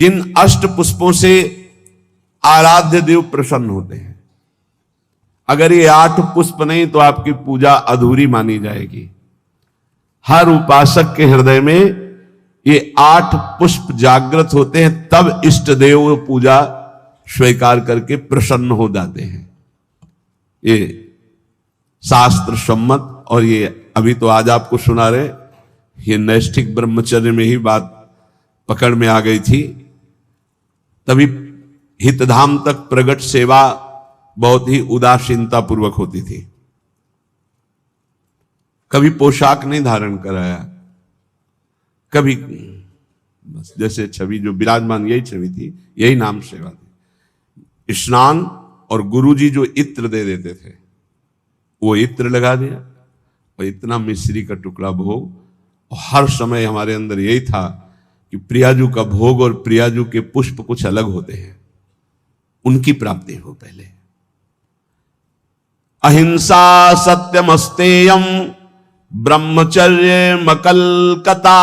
इन अष्ट पुष्पों से आराध्य देव प्रसन्न होते हैं। अगर ये 8 पुष्प नहीं तो आपकी पूजा अधूरी मानी जाएगी। हर उपासक के हृदय में ये 8 पुष्प जागृत होते हैं, तब इष्ट देव पूजा स्वीकार करके प्रसन्न हो जाते हैं। ये शास्त्र सम्मत, और ये अभी तो आज आपको सुना रहे, ये नैष्ठिक ब्रह्मचर्य में ही बात पकड़ में आ गई थी। तभी हितधाम तक प्रगट सेवा बहुत ही उदासीनता पूर्वक होती थी। कभी पोशाक नहीं धारण कराया, कभी बस जैसे छवि जो विराजमान यही छवि थी, यही नाम सेवा थी। स्नान और गुरुजी जो इत्र दे देते थे वो इत्र लगा दिया, और इतना मिश्री का टुकड़ा भोग। और हर समय हमारे अंदर यही था कि प्रियाजू का भोग और प्रियाजू के पुष्प कुछ अलग होते हैं, उनकी प्राप्ति हो पहले। अहिंसा सत्यमस्तेयम ब्रह्मचर्य मकलकता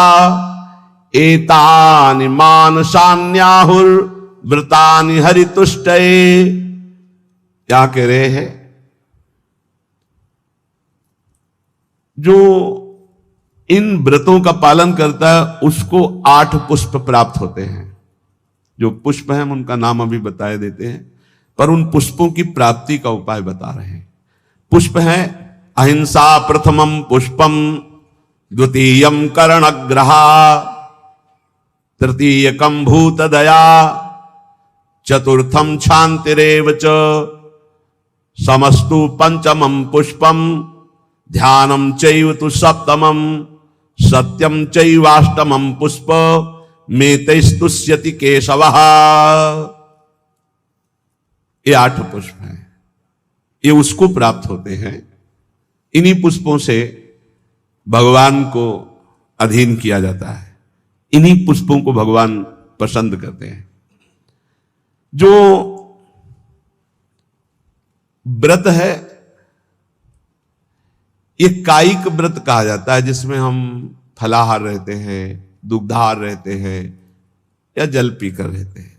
एतानि मानसान्याहुर व्रतानि हरितुष्टये। क्या कह रहे हैं? जो इन व्रतों का पालन करता है उसको 8 पुष्प प्राप्त होते हैं। जो पुष्प हैं उनका नाम अभी बताए देते हैं, पर उन पुष्पों की प्राप्ति का उपाय बता रहे हैं। पुष्प है अहिंसा प्रथमम पुष्पम, द्वितीयम कर्णग्रहा, तृतीयकम भूत दया, चतुर्थम शांतिरेव च, समस्तु पंचमम पुष्पम, ध्यानम चैव तु सप्तमम, सत्यम चैवाष्टमम पुष्प, मेतैस्तुष्यति केशवः। ये 8 पुष्प हैं, ये उसको प्राप्त होते हैं। इन्हीं पुष्पों से भगवान को अधीन किया जाता है, इन्हीं पुष्पों को भगवान पसंद करते हैं। जो व्रत है ये कायिक व्रत कहा जाता है, जिसमें हम फलाहार रहते हैं, दुग्धाहार रहते हैं या जल पीकर रहते हैं।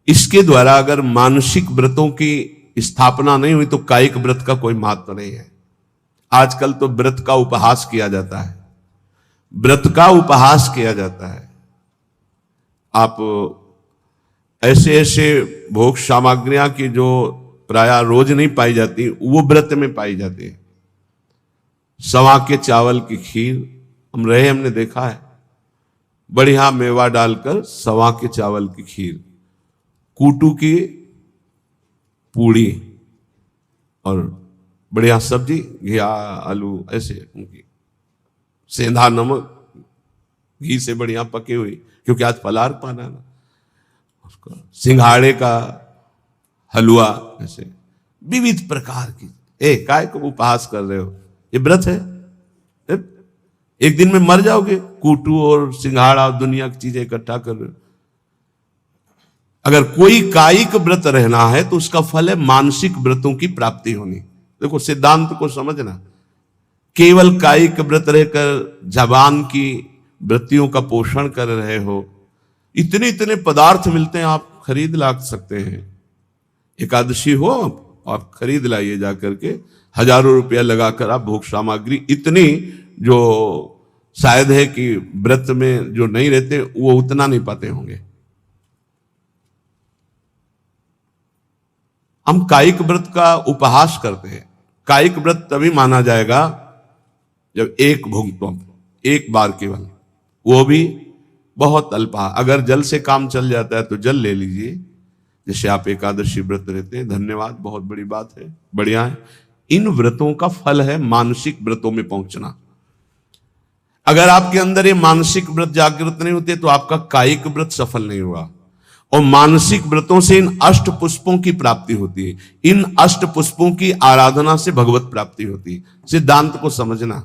इसके द्वारा अगर मानसिक व्रतों की स्थापना नहीं हुई तो कायिक व्रत का कोई महत्व नहीं है। आजकल तो व्रत का उपहास किया जाता है, व्रत का उपहास किया जाता है। आप ऐसे ऐसे भोग सामग्रियां की जो प्रायः रोज नहीं पाई जाती वो व्रत में पाई जाती है। सवा के चावल की खीर हम रहे, हमने देखा है, बढ़िया मेवा डालकर सवा के चावल की खीर, कूटू की पूड़ी और बढ़िया सब्जी, घिया आलू ऐसे, उनकी सेंधा नमक घी से बढ़िया पके हुई, क्योंकि आज फलाहार पाना ना, उसको सिंघाड़े का हलवा, ऐसे विविध प्रकार की। काय को उपहास कर रहे हो? ये व्रत है? एक दिन में मर जाओगे, कूटू और सिंघाड़ा और दुनिया की चीजें इकट्ठा कर रहे हो। अगर कोई कायिक व्रत रहना है तो उसका फल है मानसिक व्रतों की प्राप्ति होनी। देखो सिद्धांत को समझना, केवल कायिक व्रत रहकर जबान की वृत्तियों का पोषण कर रहे हो, इतने इतने पदार्थ मिलते हैं, आप खरीद ला सकते हैं। एकादशी हो आप खरीद लाइए जाकर के, हजारों रुपया लगाकर आप भोग सामग्री, इतनी जो शायद है कि व्रत में जो नहीं रहते वो उतना नहीं पाते होंगे। हम कायिक व्रत का उपहास करते हैं। कायिक व्रत तभी माना जाएगा जब एक भुगतम, एक बार केवल, वो भी बहुत अल्पा। अगर जल से काम चल जाता है तो जल ले लीजिए, जैसे आप एकादशी व्रत रहते हैं। धन्यवाद, बहुत बड़ी बात है, बढ़िया है। इन व्रतों का फल है मानसिक व्रतों में पहुंचना। अगर आपके अंदर ये मानसिक व्रत जागृत नहीं होते तो आपका कायिक व्रत सफल नहीं हुआ। और मानसिक व्रतों से इन अष्ट पुष्पों की प्राप्ति होती है। इन अष्ट पुष्पों की आराधना से भगवत प्राप्ति होती है। सिद्धांत को समझना,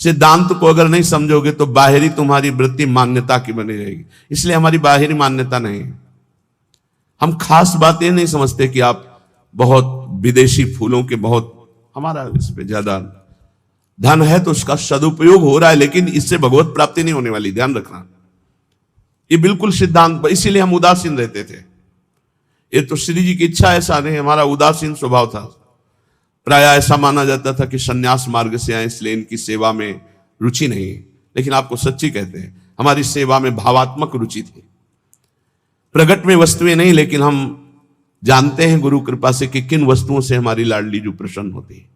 सिद्धांत को अगर नहीं समझोगे तो बाहरी तुम्हारी वृत्ति मान्यता की बनी रहेगी। इसलिए हमारी बाहरी मान्यता नहीं है। हम खास बात ये नहीं समझते कि आप बहुत विदेशी फूलों के बहुत, हमारा इस पे ज्यादा धन है तो उसका सदुपयोग हो रहा है, लेकिन इससे भगवत प्राप्ति नहीं होने वाली, ध्यान रखना। ये बिल्कुल सिद्धांत, इसीलिए हम उदासीन रहते थे। ये तो श्री जी की इच्छा, ऐसा नहीं, हमारा उदासीन स्वभाव था। प्राय ऐसा माना जाता था कि सन्यास मार्ग से आए इसलिए इनकी सेवा में रुचि नहीं है। लेकिन आपको सच्ची कहते हैं, हमारी सेवा में भावात्मक रुचि थी, प्रगट में वस्तुएं नहीं। लेकिन हम जानते हैं गुरु कृपा से कि किन वस्तुओं से हमारी लाडली जो प्रसन्न होती है।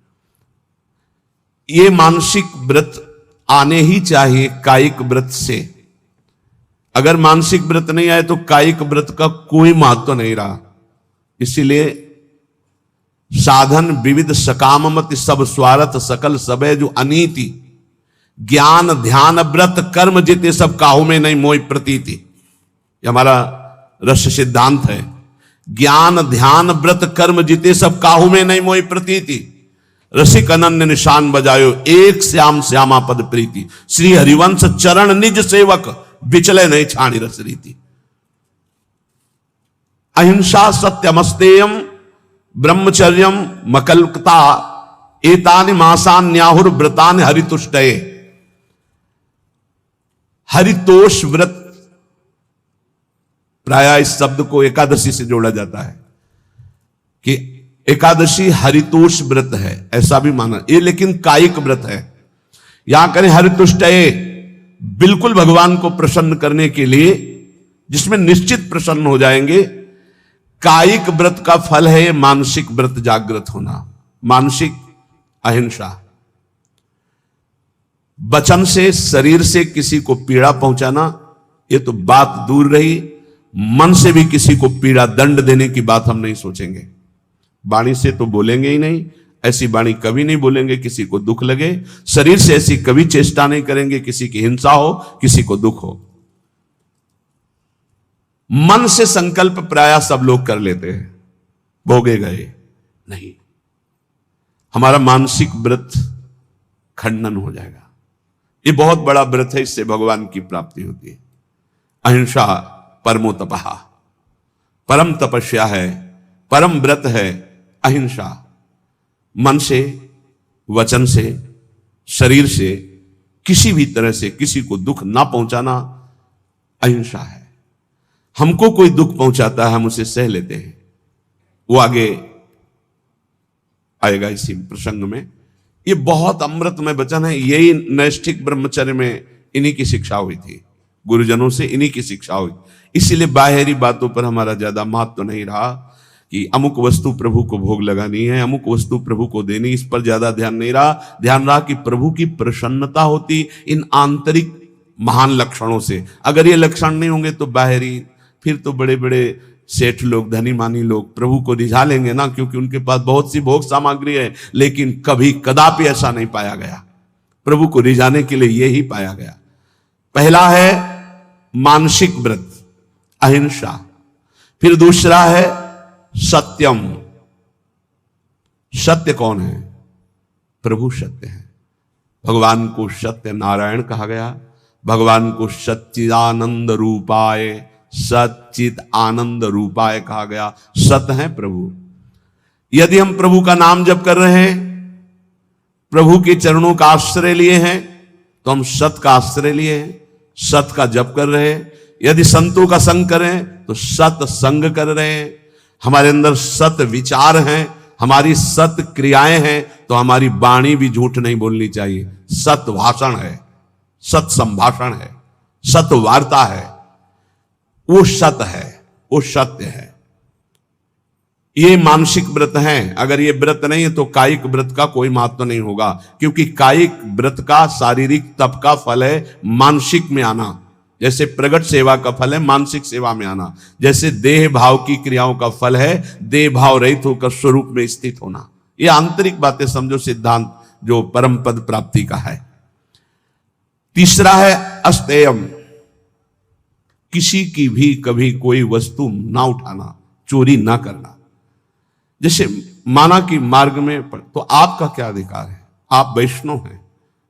ये मानसिक व्रत आने ही चाहिए कायिक व्रत से। अगर मानसिक व्रत नहीं आए तो कायिक व्रत का कोई महत्व नहीं रहा। इसीलिए साधन विविध सकाममति सब स्वार्थ सकल सबे जो अनीति, ज्ञान ध्यान व्रत कर्म जिते सब काहू में नहीं मोई प्रतीति। ये हमारा रस सिद्धांत है। ज्ञान ध्यान व्रत कर्म जिते सब काहू में नहीं मोई प्रतीति। रसिक अनन्य निशान बजायो एक श्याम श्यामा पद प्रीति। श्री हरिवंश चरण निज सेवक बिचले नहीं छाणी रस रीति। अहिंसा सत्यमस्तेयम ब्रह्मचर्यम मकल्कता एतानि मासान न्याहुर व्रतानि हरितुष्टये। हरितोष व्रत, प्राय इस शब्द को एकादशी से जोड़ा जाता है कि एकादशी हरितोष व्रत है, ऐसा भी माना ये, लेकिन कायिक व्रत है। यहां करें हरितुष्टये, बिल्कुल भगवान को प्रसन्न करने के लिए, जिसमें निश्चित प्रसन्न हो जाएंगे। कायिक व्रत का फल है मानसिक व्रत जागृत होना, मानसिक अहिंसा। वचन से शरीर से किसी को पीड़ा पहुंचाना, ये तो बात दूर रही। मन से भी किसी को पीड़ा दंड देने की बात हम नहीं सोचेंगे। वाणी से तो बोलेंगे ही नहीं, ऐसी वाणी कभी नहीं बोलेंगे किसी को दुख लगे। शरीर से ऐसी कभी चेष्टा नहीं करेंगे किसी की हिंसा हो, किसी को दुख हो। मन से संकल्प प्राय सब लोग कर लेते हैं, भोगे गए नहीं। हमारा मानसिक व्रत खंडन हो जाएगा। ये बहुत बड़ा व्रत है, इससे भगवान की प्राप्ति होती है। अहिंसा परमो तपः, परम तपस्या है, परम व्रत है अहिंसा। मन से, वचन से, शरीर से किसी भी तरह से किसी को दुख ना पहुंचाना अहिंसा है। हमको कोई दुख पहुंचाता है, हम उसे सह लेते हैं। वो आगे आएगा इसी प्रसंग में। ये बहुत अमृतमय वचन है। यही नैष्ठिक ब्रह्मचर्य में इन्हीं की शिक्षा हुई थी, गुरुजनों से इन्हीं की शिक्षा हुई। इसीलिए बाहरी बातों पर हमारा ज्यादा महत्व नहीं रहा कि अमुक वस्तु प्रभु को भोग लगानी है, अमुक वस्तु प्रभु को देनी, इस पर ज्यादा ध्यान नहीं रहा। ध्यान रहा कि प्रभु की प्रसन्नता होती इन आंतरिक महान लक्षणों से। अगर ये लक्षण नहीं होंगे तो बाहरी, फिर तो बड़े बड़े सेठ लोग, धनी मानी लोग प्रभु को रिझा लेंगे ना, क्योंकि उनके पास बहुत सी भोग सामग्री है। लेकिन कभी कदापि ऐसा नहीं पाया गया। प्रभु को रिझाने के लिए यही पाया गया। पहला है मानसिक व्रत अहिंसा, फिर दूसरा है सत्यम। सत्य कौन है? प्रभु सत्य है। भगवान को सत्य नारायण कहा गया, भगवान को सच्चिदानंद रूपाय, सच्चित आनंद रूपाय कहा गया। सत है प्रभु। यदि हम प्रभु का नाम जप कर रहे हैं, प्रभु के चरणों का आश्रय लिए हैं, तो हम सत का आश्रय लिए हैं, सत का जप कर रहे हैं। यदि संतों का संग करें तो सत संग कर रहे हैं। हमारे अंदर सत विचार हैं, हमारी सत क्रियाएं हैं, तो हमारी वाणी भी झूठ नहीं बोलनी चाहिए। सत भाषण है, सत संभाषण है, सत वार्ता है, वो सत है, वो सत्य है। ये मानसिक व्रत हैं। अगर ये व्रत नहीं है तो कायिक व्रत का कोई महत्व नहीं होगा, क्योंकि कायिक व्रत का शारीरिक तप का फल है मानसिक में आना। जैसे प्रगट सेवा का फल है मानसिक सेवा में आना, जैसे देह भाव की क्रियाओं का फल है देह भाव रहित होकर स्वरूप में स्थित होना। ये आंतरिक बातें समझो, सिद्धांत जो परम पद प्राप्ति का है। तीसरा है अस्तेयम, किसी की भी कभी कोई वस्तु ना उठाना, चोरी ना करना। जैसे माना कि मार्ग में तो आपका क्या अधिकार है? आप वैष्णव हैं,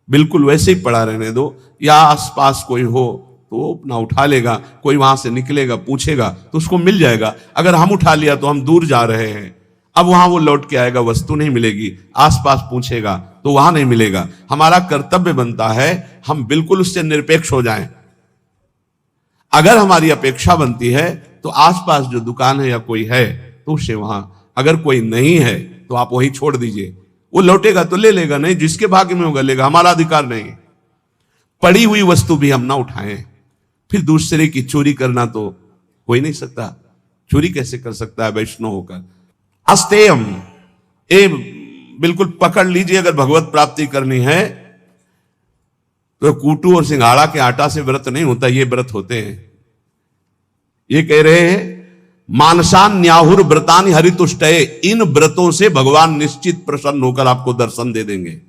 बिल्कुल वैसे ही पड़ा रहने दो। या आसपास कोई हो तो अपना उठा लेगा, कोई वहां से निकलेगा पूछेगा तो उसको मिल जाएगा। अगर हम उठा लिया तो हम दूर जा रहे हैं, अब वहां वो लौट के आएगा, वस्तु नहीं मिलेगी। आसपास पूछेगा तो वहां नहीं मिलेगा। हमारा कर्तव्य बनता है हम बिल्कुल उससे निरपेक्ष हो जाएं। अगर हमारी अपेक्षा बनती है तो आसपास जो दुकान है या कोई है तो उसे वहां, अगर कोई नहीं है तो आप वहीं छोड़ दीजिए। वो लौटेगा तो ले लेगा, नहीं जिसके भाग्य में होगा लेगा, हमारा अधिकार नहीं। पड़ी हुई वस्तु भी हम ना उठाएं। फिर दूसरे की चोरी करना तो हो ही नहीं सकता। चोरी कैसे कर सकता है वैष्णव होकर? अस्तेयम, ए बिल्कुल पकड़ लीजिए, अगर भगवत प्राप्ति करनी है तो कूटू और सिंघाड़ा के आटा से व्रत नहीं होता, ये व्रत होते हैं। ये कह रहे हैं मानसान न्याहुर व्रतानि हरितुष्टये, इन व्रतों से भगवान निश्चित प्रसन्न होकर आपको दर्शन दे देंगे।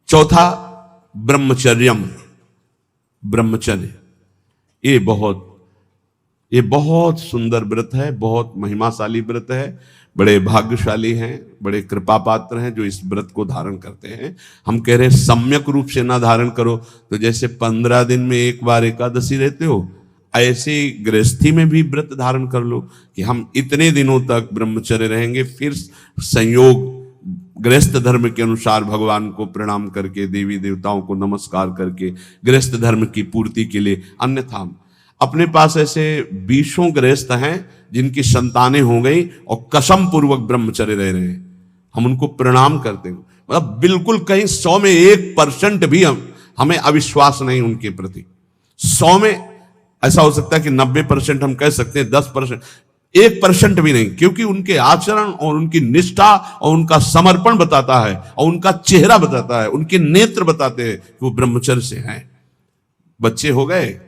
चौथा ब्रह्मचर्यम, ब्रह्मचर्य, ये बहुत सुंदर व्रत है, बहुत महिमाशाली व्रत है। बड़े भाग्यशाली हैं, बड़े कृपा पात्र हैं जो इस व्रत को धारण करते हैं। हम कह रहे हैं सम्यक रूप से ना धारण करो तो जैसे 15 दिन में एक बार एकादशी रहते हो, ऐसे गृहस्थी में भी व्रत धारण कर लो कि हम इतने दिनों तक ब्रह्मचर्य रहेंगे। फिर संयोग गृहस्थ धर्म के अनुसार भगवान को प्रणाम करके, देवी देवताओं को नमस्कार करके गृहस्थ धर्म की पूर्ति के लिए। अन्यथा अपने पास ऐसे 20 गृहस्थ हैं जिनकी संतानें हो गई और कसम पूर्वक ब्रह्मचर्य रह रहे हैं, हम उनको प्रणाम करते हैं। मतलब बिल्कुल कहीं 100 में 1% भी हमें अविश्वास नहीं उनके प्रति। 100 में ऐसा हो सकता है कि 90% हम कह सकते हैं, 10%, 1% भी नहीं, क्योंकि उनके आचरण और उनकी निष्ठा और उनका समर्पण बताता है और उनका चेहरा बताता है, उनके नेत्र बताते हैं कि वो ब्रह्मचर्य से हैं। बच्चे हो गए,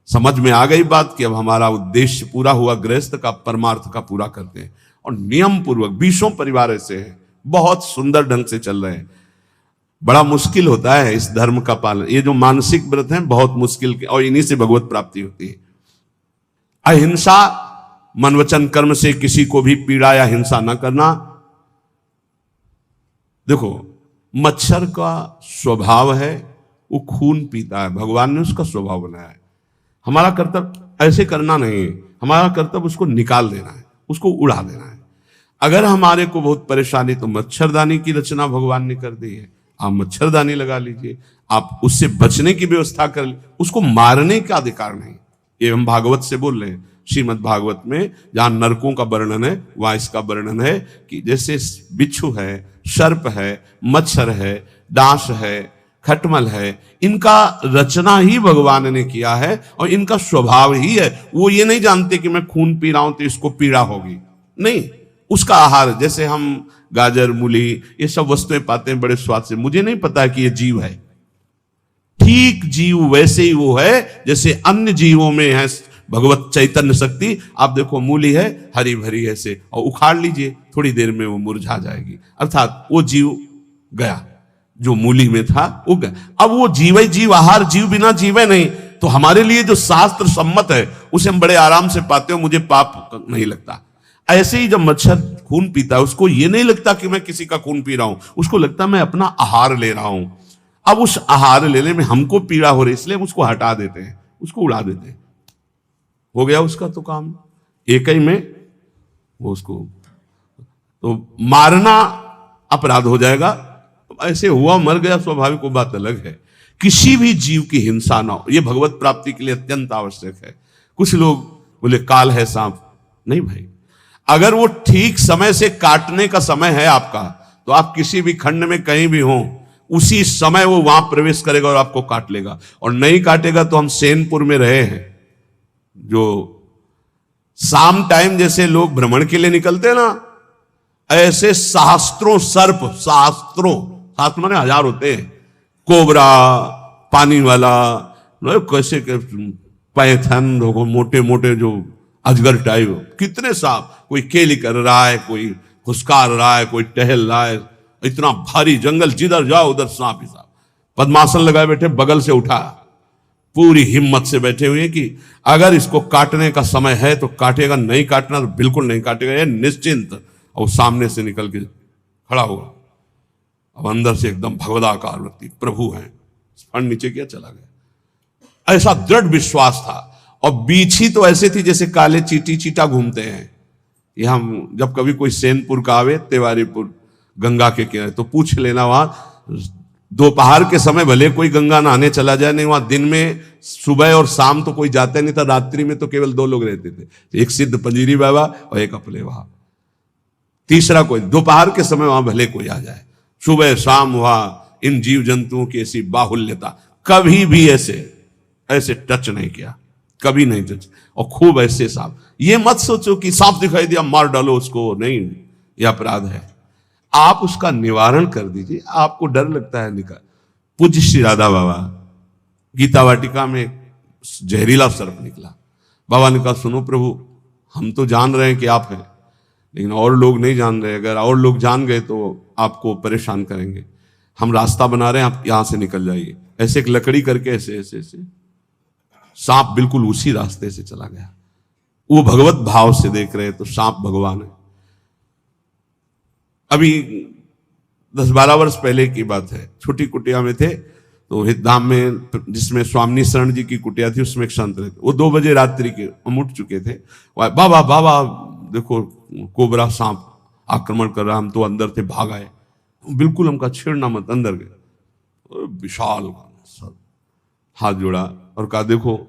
समझ में आ गई बात कि अब हमारा उद्देश्य पूरा हुआ, गृहस्थ का परमार्थ का पूरा करते हैं। और नियम पूर्वक 20 परिवार ऐसे हैं, बहुत सुंदर ढंग से चल रहे हैं। बड़ा मुश्किल होता है इस धर्म का पालन। ये जो मानसिक व्रत हैं बहुत मुश्किल के, और इन्हीं से भगवत प्राप्ति होती है। अहिंसा, मन वचन कर्म से किसी को भी पीड़ा या हिंसा न करना। देखो मच्छर का स्वभाव है वो खून पीता है, भगवान ने उसका स्वभाव बनाया है। हमारा कर्तव्य ऐसे करना नहीं है, हमारा कर्तव्य उसको निकाल देना है, उसको उड़ा देना है। अगर हमारे को बहुत परेशानी तो मच्छरदानी की रचना भगवान ने कर दी है, आप मच्छरदानी लगा लीजिए, आप उससे बचने की व्यवस्था कर लीजिए, उसको मारने का अधिकार नहीं। ये हम भागवत से बोल रहे हैं, श्रीमद् भागवत में जहां नरकों का वर्णन है वहां इसका वर्णन है कि जैसे बिच्छू है, सर्प है, मच्छर है, डांस है, खटमल है, इनका रचना ही भगवान ने किया है और इनका स्वभाव ही है। वो ये नहीं जानते कि मैं खून पी रहा हूं तो इसको पीड़ा होगी, नहीं। उसका आहार, जैसे हम गाजर, मूली, ये सब वस्तुएं पाते हैं बड़े स्वाद से, मुझे नहीं पता कि ये जीव है। ठीक जीव वैसे ही वो है जैसे अन्य जीवों में है भगवत चैतन्य शक्ति। आप देखो मूली है हरी भरी ऐसे, और उखाड़ लीजिए थोड़ी देर में वो मुरझा जाएगी, अर्थात वो जीव गया जो मूली में था, वो गया। अब वो जीव जीव, आहार जीव, बिना जीवे नहीं। तो हमारे लिए जो शास्त्र सम्मत है उसे हम बड़े आराम से पाते हो, मुझे पाप नहीं लगता। ऐसे ही जब मच्छर खून पीता है उसको ये नहीं लगता कि मैं किसी का खून पी रहा हूं, उसको लगता मैं अपना आहार ले रहा हूं। अब उस आहार लेने में हमको पीड़ा हो रही, इसलिए हम उसको हटा देते हैं, उसको उड़ा देते हैं। हो गया उसका तो काम, एक ही में वो उसको तो मारना अपराध हो जाएगा। ऐसे हुआ मर गया, स्वाभाविक वो बात अलग है। किसी भी जीव की हिंसा ना हो, ये भगवत प्राप्ति के लिए अत्यंत आवश्यक है। कुछ लोग बोले काल है सांप, नहीं भाई, अगर वो ठीक समय से काटने का समय है आपका, तो आप किसी भी खंड में कहीं भी हो, उसी समय वो वहां प्रवेश करेगा और आपको काट लेगा। और नहीं काटेगा तो हम सेनपुर में रहे हैं, जो शाम टाइम जैसे लोग भ्रमण के लिए निकलते हैं ना, ऐसे सहस्त्रों सर्प, शास्त्र माने हजार होते हैं, कोबरा, पानी वाला, कैसे पैथन, मोटे मोटे जो अजगर टाइप, कितने सांप, कोई केली कर रहा है, कोई फुसकार रहा है, कोई टहल रहा है। इतना भारी जंगल, जिधर जाओ उधर सांप ही सांप। पद्मासन लगाए बैठे, बगल से उठा, पूरी हिम्मत से बैठे हुए कि अगर इसको काटने का समय है तो काटेगा, नहीं काटना तो बिल्कुल नहीं काटेगा, ये निश्चिंत। और सामने से निकल के खड़ा हुआ, अब अंदर से एकदम भगवदाकार व्यक्ति, प्रभु हैं, फंड नीचे किया, चला गया। ऐसा दृढ़ विश्वास था। और बीछी तो ऐसे थी जैसे काले चीटी चीटा घूमते हैं। ये हम जब कभी कोई सैनपुर का आवे, तिवारीपुर गंगा के किनारे, तो पूछ लेना वहां दोपहर के समय भले कोई गंगा नहाने चला जाए, नहीं वहां दिन में सुबह और शाम तो कोई जाता नहीं था, रात्रि में तो केवल 2 लोग रहते थे, एक सिद्ध पंजीरी बाबा और एक अपले वहां, तीसरा कोई। दोपहर के समय वहां भले कोई आ जाए, सुबह शाम वहां इन जीव जंतुओं की ऐसी बाहुल्यता, कभी भी ऐसे टच नहीं किया, कभी नहीं टच। और खूब ऐसे सांप, ये मत सोचो कि सांप दिखाई दिया मार डालो उसको, नहीं, यह अपराध है। आप उसका निवारण कर दीजिए। आपको डर लगता है निकाल। पूज्य श्री राधा बाबा गीता वाटिका में जहरीला सर्प निकला, बाबा ने कहा सुनो प्रभु, हम तो जान रहे हैं कि आप हैं, लेकिन और लोग नहीं जान रहे, अगर और लोग जान गए तो आपको परेशान करेंगे, हम रास्ता बना रहे हैं, आप यहां से निकल जाइए। ऐसे एक लकड़ी करके ऐसे ऐसे ऐसे सांप बिल्कुल उसी रास्ते से चला गया। वो भगवत भाव से देख रहे तो सांप भगवान है। अभी 10-12 वर्ष पहले की बात है, छोटी कुटिया में थे तो हितधाम में, जिसमें स्वामी शरण जी की कुटिया थी, उसमें एक संत रहते, वो 2 बजे रात्रि के हम उठ चुके थे, बाबा बाबा देखो कोबरा सांप आक्रमण कर रहा, हम तो अंदर थे, भाग आए, बिल्कुल हमका छेड़ना मत, अंदर गए, विशाल हाथ जोड़ा और कहा देखो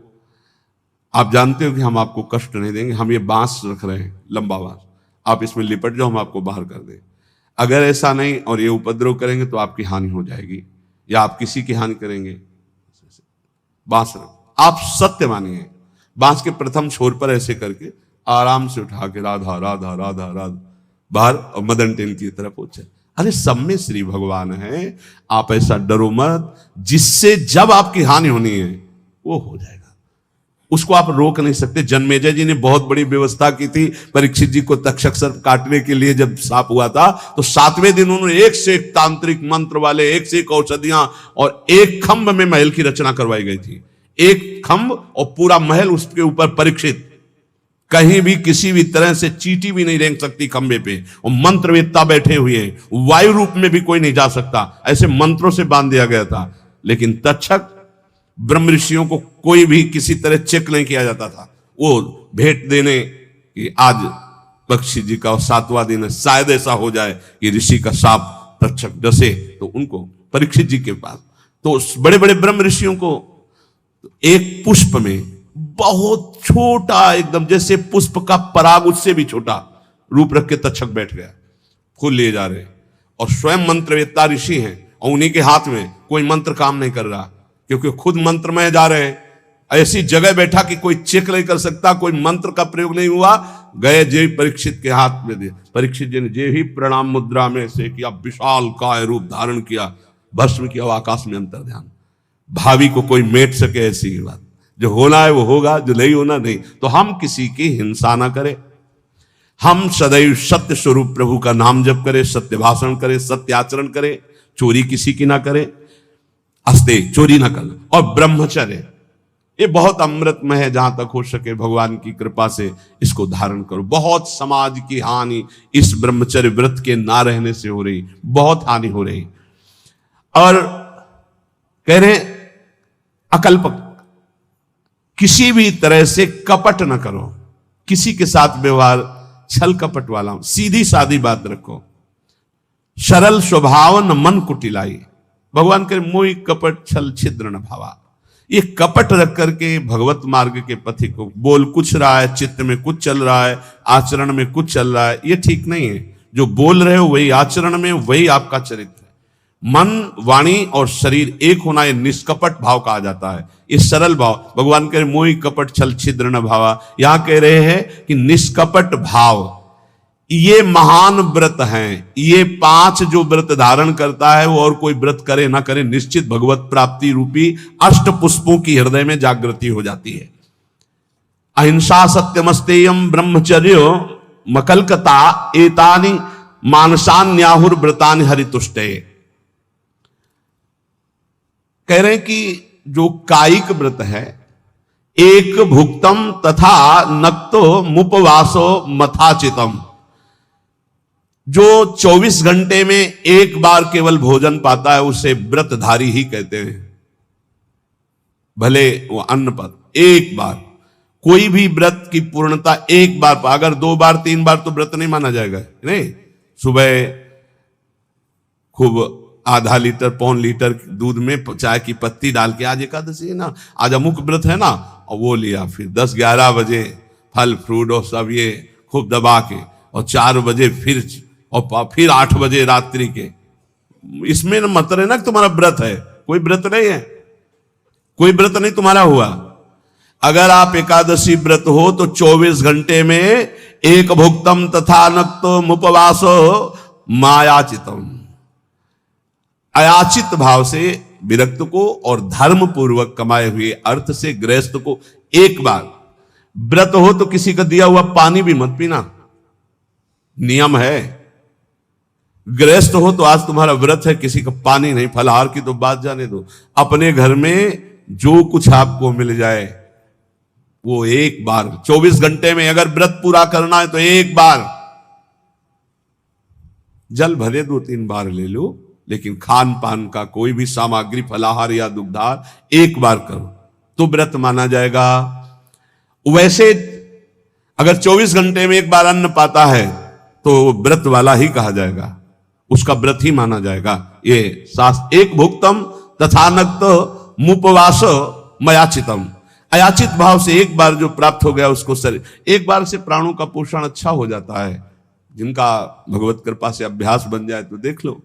आप जानते हो कि हम आपको कष्ट नहीं देंगे, हम ये बांस रख रहे हैं, लंबा बांस, आप इसमें लिपट जाओ, हम आपको बाहर कर दें, अगर ऐसा नहीं और ये उपद्रव करेंगे तो आपकी हानि हो जाएगी या आप किसी की हानि करेंगे, बांस रख, आप सत्य मानिए। बांस के प्रथम छोर पर ऐसे करके आराम से उठा के राधा राधा राधा राधा बाहर, और मदन टेन की तरफ पहुंचे। अरे सब में श्री भगवान है, आप ऐसा डरो मत, जिससे जब आपकी हानि होनी है वो हो जाएगा, उसको आप रोक नहीं सकते। जन्मेजय जी ने बहुत बड़ी व्यवस्था की थी परीक्षित जी को तक्षक सर्प काटने के लिए। जब सांप हुआ था तो 7वें दिन उन्होंने एक से एक तांत्रिक मंत्र वाले, एक से एक औषधियां, और एक खंभ में महल की रचना करवाई गई थी, एक खंभ और पूरा महल, उसके ऊपर परीक्षित, कहीं भी किसी भी तरह से चींटी भी नहीं रेंग सकती खंबे पे, और मंत्रवेत्ता बैठे हुए हैं, वायु रूप में भी कोई नहीं जा सकता, ऐसे मंत्रों से बांध दिया गया था। लेकिन तक्षक ब्रह्म ऋषियों को कोई भी किसी तरह चेक नहीं किया जाता था, वो भेंट देने कि आज पक्षी जी का 7वां दिन है, शायद ऐसा हो जाए कि ऋषि का साप तक्षक डसे तो उनको, परीक्षित जी के पास तो बड़े बड़े ब्रह्म ऋषियों को एक पुष्प में बहुत छोटा, एकदम जैसे पुष्प का पराग उससे भी छोटा रूप रख के तक्षक बैठ गया, फूल लिए जा रहे, और स्वयं मंत्रवेत्ता ऋषि हैं और उन्हीं के हाथ में कोई मंत्र काम नहीं कर रहा, क्योंकि खुद मंत्र में जा रहे हैं, ऐसी जगह बैठा कि कोई चेक नहीं कर सकता, कोई मंत्र का प्रयोग नहीं हुआ, गए जे परीक्षित के हाथ में दे, परीक्षित जी ने जे ही प्रणाम मुद्रा में से किया, विशाल काय रूप धारण किया, भस्म किया, आकाश में अंतर ध्यान। भावी को कोई मेट सके ऐसी बात, जो होना है वो होगा, जो नहीं होना नहीं। तो हम किसी की हिंसा ना करें, हम सदैव सत्य स्वरूप प्रभु का नाम जप करें, सत्य भाषण करें, सत्य आचरण करें, चोरी किसी की ना करें, अस्ते चोरी ना कर, और ब्रह्मचर्य ये बहुत अमृतमय है, जहां तक हो सके भगवान की कृपा से इसको धारण करो। बहुत समाज की हानि इस ब्रह्मचर्य व्रत के ना रहने से हो रही, बहुत हानि हो रही। और कह रहे अकल्प, किसी भी तरह से कपट न करो, किसी के साथ व्यवहार छल कपट वाला, सीधी सादी बात रखो, सरल स्वभाव न मन कुटिलाई, भगवान के मोहि कपट छल छिद्र न भावा। ये कपट रख करके भगवत मार्ग के पथिक को, बोल कुछ रहा है, चित्त में कुछ चल रहा है, आचरण में कुछ चल रहा है, ये ठीक नहीं है। जो बोल रहे हो वही आचरण में, वही आपका चरित्र है। मन, वाणी और शरीर एक होना, ये निष्कपट भाव कहा जाता है, ये सरल भाव। भगवान कह रहे मोहि कपट छल छिद्र न भावा, यहां कह रहे हैं कि निष्कपट भाव ये महान व्रत हैं। ये 5 जो व्रत धारण करता है वो और कोई व्रत करे ना करे, निश्चित भगवत प्राप्ति रूपी अष्ट पुष्पों की हृदय में जागृति हो जाती है। अहिंसा सत्यमस्तेयम ब्रह्मचर्य मकलकता एतानि मानसान्याहुर व्रतानि हरितुष्टे। कह रहे हैं कि जो कायिक व्रत है, एक भुक्तम तथा नक्तो मुपवासो मथाचितम, जो 24 घंटे में एक बार केवल भोजन पाता है उसे व्रतधारी ही कहते हैं, भले वो अन्न पर एक बार। कोई भी व्रत की पूर्णता एक बार, अगर 2 बार 3 बार तो व्रत नहीं माना जाएगा। नहीं, सुबह खूब आधा लीटर पौन लीटर दूध में चाय की पत्ती डाल के, आज एकादशी है ना, आज अमुक व्रत है ना, और वो लिया। फिर 10-11 बजे फल फ्रूट और सब ये खूब दबा के, और 4 बजे फिर 8 बजे रात्रि के। इसमें मत रहना कि तुम्हारा व्रत है, कोई व्रत नहीं है, कोई व्रत नहीं तुम्हारा हुआ। अगर आप एकादशी व्रत हो तो 24 घंटे में एक भुक्तम तथा नक्तम उपवासो मायाचितम, अयाचित भाव से विरक्त को और धर्म पूर्वक कमाए हुए अर्थ से गृहस्थ को एक बार, व्रत हो तो किसी का दिया हुआ पानी भी मत पीना, नियम है। गृहस्थ हो तो आज तुम्हारा व्रत है, किसी का पानी नहीं, फलाहार की तो बात जाने दो। अपने घर में जो कुछ आपको मिल जाए वो एक बार, 24 घंटे में अगर व्रत पूरा करना है तो एक बार, जल भले 2-3 बार ले लो, लेकिन खान पान का कोई भी सामग्री फलाहार या दुग्धार एक बार करो तो व्रत माना जाएगा। वैसे अगर 24 घंटे में एक बार अन्न पाता है तो व्रत वाला ही कहा जाएगा, उसका व्रत ही माना जाएगा। ये शास्त्र, एक भुक्तम तथा नक्त मुपवास मयाचितम, अयाचित भाव से एक बार जो प्राप्त हो गया उसको शरीर, एक बार से प्राणों का पोषण अच्छा हो जाता है। जिनका भगवत कृपा से अभ्यास बन जाए तो देख लो,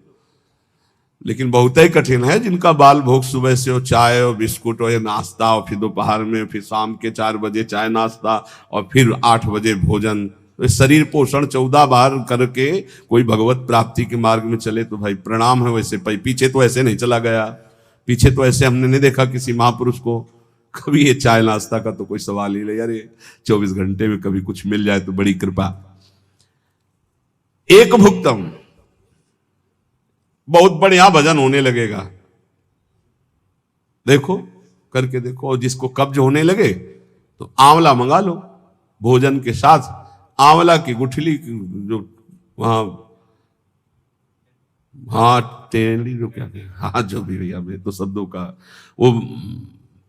लेकिन बहुत ही कठिन है जिनका बाल भोग सुबह से हो चाय और बिस्कुट और नाश्ता, और फिर दोपहर में, फिर शाम के 4 बजे चाय नाश्ता, और फिर 8 बजे भोजन। तो शरीर पोषण 14 बार करके कोई भगवत प्राप्ति के मार्ग में चले तो भाई प्रणाम है। वैसे पीछे तो ऐसे नहीं चला गया, पीछे तो ऐसे हमने नहीं देखा किसी महापुरुष को कभी ये चाय नाश्ता का तो कोई सवाल ही नहीं। यार ये 24 घंटे में कभी कुछ मिल जाए तो बड़ी कृपा। एक भुक्तम, बहुत बढ़िया भजन होने लगेगा, देखो करके देखो। और जिसको कब्ज होने लगे तो आंवला मंगा लो, भोजन के साथ आंवला की गुठली जो वहां, हाँ टेली जो क्या, हाँ जो भी भैया, मैं तो शब्दों का, वो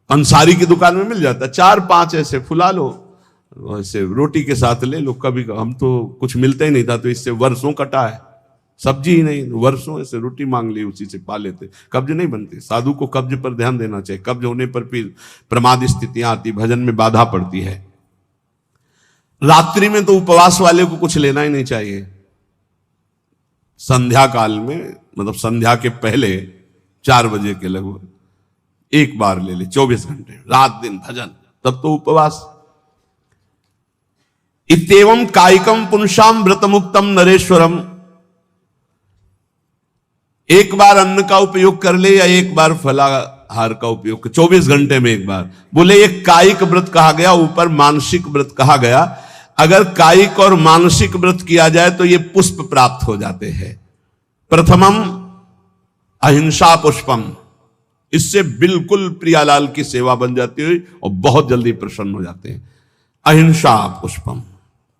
अंसारी की दुकान में मिल जाता है, 4-5 ऐसे फुला लो, ऐसे रोटी के साथ ले लो। कभी हम तो कुछ मिलता ही नहीं था तो इससे वर्षों कटा है, सब्जी ही नहीं, वर्षों ऐसे रोटी मांग ली, उसी से पा लेते। कब्ज नहीं बनती। साधु को कब्ज पर ध्यान देना चाहिए, कब्ज होने पर फिर प्रमाद स्थितियां आती, भजन में बाधा पड़ती है। रात्रि में तो उपवास वाले को कुछ लेना ही नहीं चाहिए। संध्या काल में, मतलब संध्या के पहले 4 बजे के लगभग एक बार ले ले, 24 घंटे रात दिन भजन, तब तो उपवास। इत्येवं कायिकम पुंसाम व्रत मुक्तम नरेश्वरम, एक बार अन्न का उपयोग कर ले या एक बार फलाहार का उपयोग, 24 घंटे में एक बार। बोले ये कायिक व्रत कहा गया, ऊपर मानसिक व्रत कहा गया। अगर कायिक और मानसिक व्रत किया जाए तो ये पुष्प प्राप्त हो जाते हैं। प्रथमम अहिंसा पुष्पम, इससे बिल्कुल प्रियालाल की सेवा बन जाती है और बहुत जल्दी प्रसन्न हो जाते हैं। अहिंसा पुष्पम,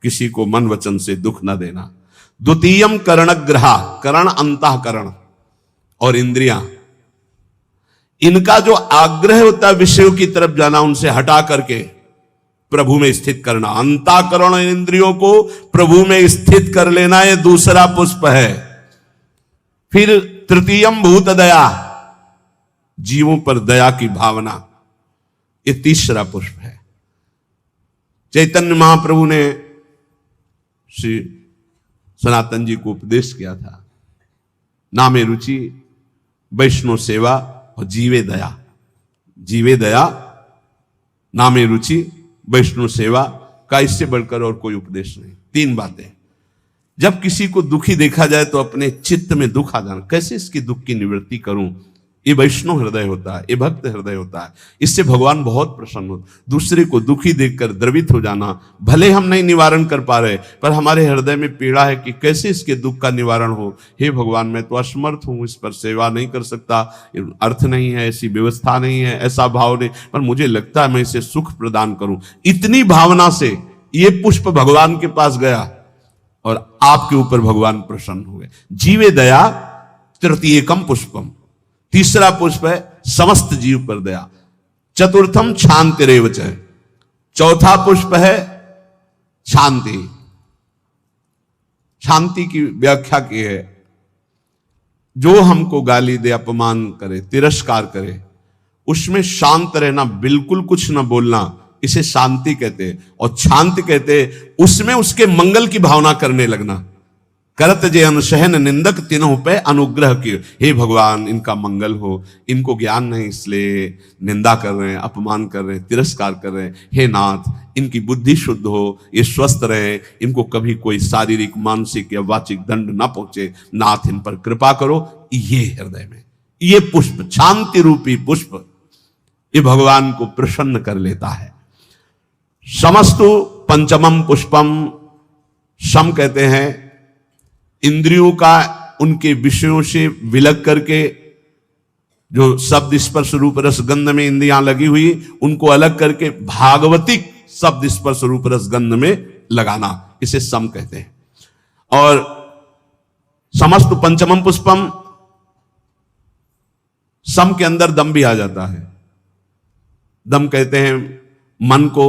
किसी को मन वचन से दुख न देना। द्वितीयम करणग्रहा, करण अंतःकरण और इंद्रियां, इनका जो आग्रह होता है विषयों की तरफ जाना, उनसे हटा करके प्रभु में स्थित करना। अंतःकरण और इंद्रियों को प्रभु में स्थित कर लेना, यह दूसरा पुष्प है। फिर तृतीयम भूत दया, जीवों पर दया की भावना, यह तीसरा पुष्प है। चैतन्य महाप्रभु ने श्री सनातन जी को उपदेश किया था, नामे रुचि, वैष्णव सेवा और जीवे दया। जीवे दया, नामे रुचि, वैष्णव सेवा का इससे बढ़कर और कोई उपदेश नहीं। 3 बातें। जब किसी को दुखी देखा जाए तो अपने चित्त में दुख आ जाना, कैसे इसकी दुख की निवृत्ति करूं, ये वैष्णव हृदय होता है, ये भक्त हृदय होता है। इससे भगवान बहुत प्रसन्न होते। दूसरे को दुखी देखकर द्रवित हो जाना, भले हम नहीं निवारण कर पा रहे पर हमारे हृदय में पीड़ा है कि कैसे इसके दुख का निवारण हो। हे भगवान, मैं तो असमर्थ हूं, इस पर सेवा नहीं कर सकता, अर्थ नहीं है, ऐसी व्यवस्था नहीं है, ऐसा भाव नहीं, पर मुझे लगता है मैं इसे सुख प्रदान करूं। इतनी भावना से ये पुष्प भगवान के पास गया और आपके ऊपर भगवान प्रसन्न हुए। जीवे दया तृतीयकम पुष्पम, तीसरा पुष्प है समस्त जीव पर दया। चतुर्थम शांतिरेव च, चौथा पुष्प है शांति। शांति की व्याख्या की है, जो हमको गाली दे, अपमान करे, तिरस्कार करे, उसमें शांत रहना, बिल्कुल कुछ ना बोलना, इसे शांति कहते हैं। और शांति कहते हैं उसमें उसके मंगल की भावना करने लगना। करत जे अनुसहन निंदक तीनों पे अनुग्रह की, हे भगवान इनका मंगल हो, इनको ज्ञान नहीं इसलिए निंदा कर रहे हैं, अपमान कर रहे हैं, तिरस्कार कर रहे हैं। हे नाथ इनकी बुद्धि शुद्ध हो, ये स्वस्थ रहे, इनको कभी कोई शारीरिक मानसिक या वाचिक दंड ना पहुंचे, नाथ इन पर कृपा करो। ये हृदय में ये पुष्प, शांति रूपी पुष्प, ये भगवान को प्रसन्न कर लेता है। समस्तु पंचमम पुष्पम, सम कहते हैं इंद्रियों का उनके विषयों से विलग करके, जो शब्द स्पर्श रूप रस गंध में इंद्रियां लगी हुई, उनको अलग करके भागवतिक शब्द स्पर्श रूप रस गंध में लगाना, इसे सम कहते हैं। और समस्त पंचमम पुष्पम, सम के अंदर दम भी आ जाता है। दम कहते हैं मन को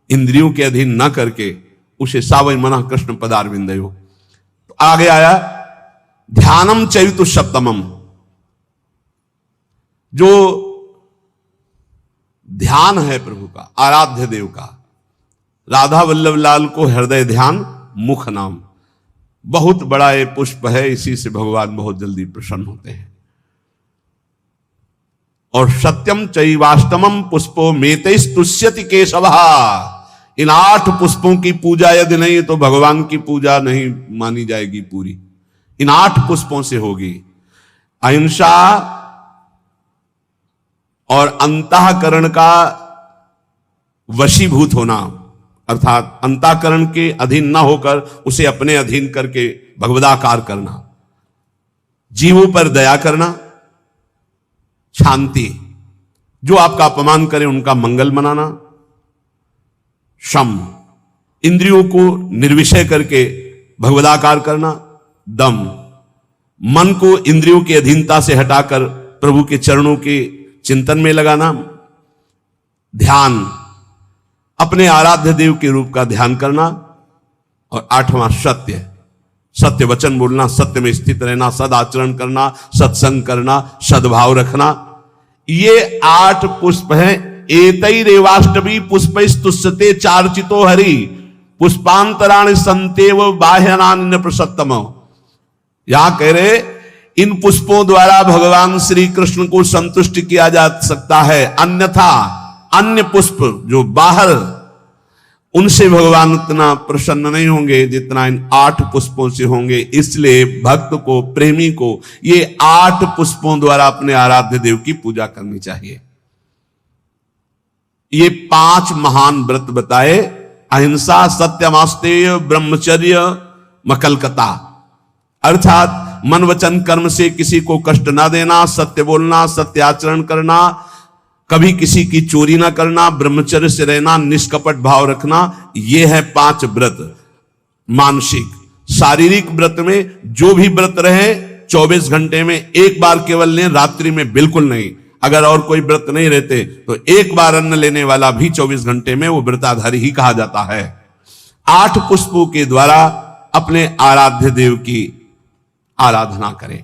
इंद्रियों के अधीन न करके उसे सावय मना कृष्ण पदारविंदयो। आगे आया ध्यानम चैतु सप्तमम, जो ध्यान है प्रभु का, आराध्य देव का, राधा वल्लभ लाल को हृदय ध्यान मुख नाम, बहुत बड़ा ये पुष्प है, इसी से भगवान बहुत जल्दी प्रसन्न होते हैं। और सत्यम चैवाष्टमम पुष्पो मेतैस्तुष्यति केशवः, इन 8 पुष्पों की पूजा यदि नहीं तो भगवान की पूजा नहीं मानी जाएगी पूरी। इन 8 पुष्पों से होगी। अहिंसा और अंतःकरण का वशीभूत होना, अर्थात अंतःकरण के अधीन ना होकर उसे अपने अधीन करके भगवदाकार करना, जीवों पर दया करना, शांति, जो आपका अपमान करे उनका मंगल मनाना, शम, इंद्रियों को निर्विषय करके भगवदाकार करना, दम, मन को इंद्रियों की अधीनता से हटाकर प्रभु के चरणों के चिंतन में लगाना, ध्यान, अपने आराध्य देव के रूप का ध्यान करना। और 8वां सत्य, सत्य वचन बोलना, सत्य में स्थित रहना, सदाचरण करना, सत्संग करना, सद्भाव रखना। ये 8 पुष्प हैं। एतैरेवाष्टमी पुष्पैस्तुष्यते चार्चितो हरि, पुष्पांतराणि संतेव बाह्यनानि प्रसत्तम। यहां कह रहे इन पुष्पों द्वारा भगवान श्री कृष्ण को संतुष्ट किया जा सकता है, अन्यथा अन्य पुष्प जो बाहर, उनसे भगवान उतना प्रसन्न नहीं होंगे जितना इन 8 पुष्पों से होंगे। इसलिए भक्त को, प्रेमी को ये 8 पुष्पों द्वारा अपने आराध्य देव की पूजा करनी चाहिए। ये 5 महान व्रत बताए, अहिंसा, सत्यमास्तेय, ब्रह्मचर्य, मकलकता, अर्थात मन वचन कर्म से किसी को कष्ट ना देना, सत्य बोलना, सत्य आचरण करना, कभी किसी की चोरी ना करना, ब्रह्मचर्य से रहना, निष्कपट भाव रखना। ये है 5 व्रत। मानसिक, शारीरिक व्रत में जो भी व्रत रहे 24 घंटे में एक बार केवल लें, रात्रि में बिल्कुल नहीं। अगर और कोई व्रत नहीं रहते तो एक बार अन्न लेने वाला भी 24 घंटे में वो व्रताधारी ही कहा जाता है। 8 पुष्पों के द्वारा अपने आराध्य देव की आराधना करें।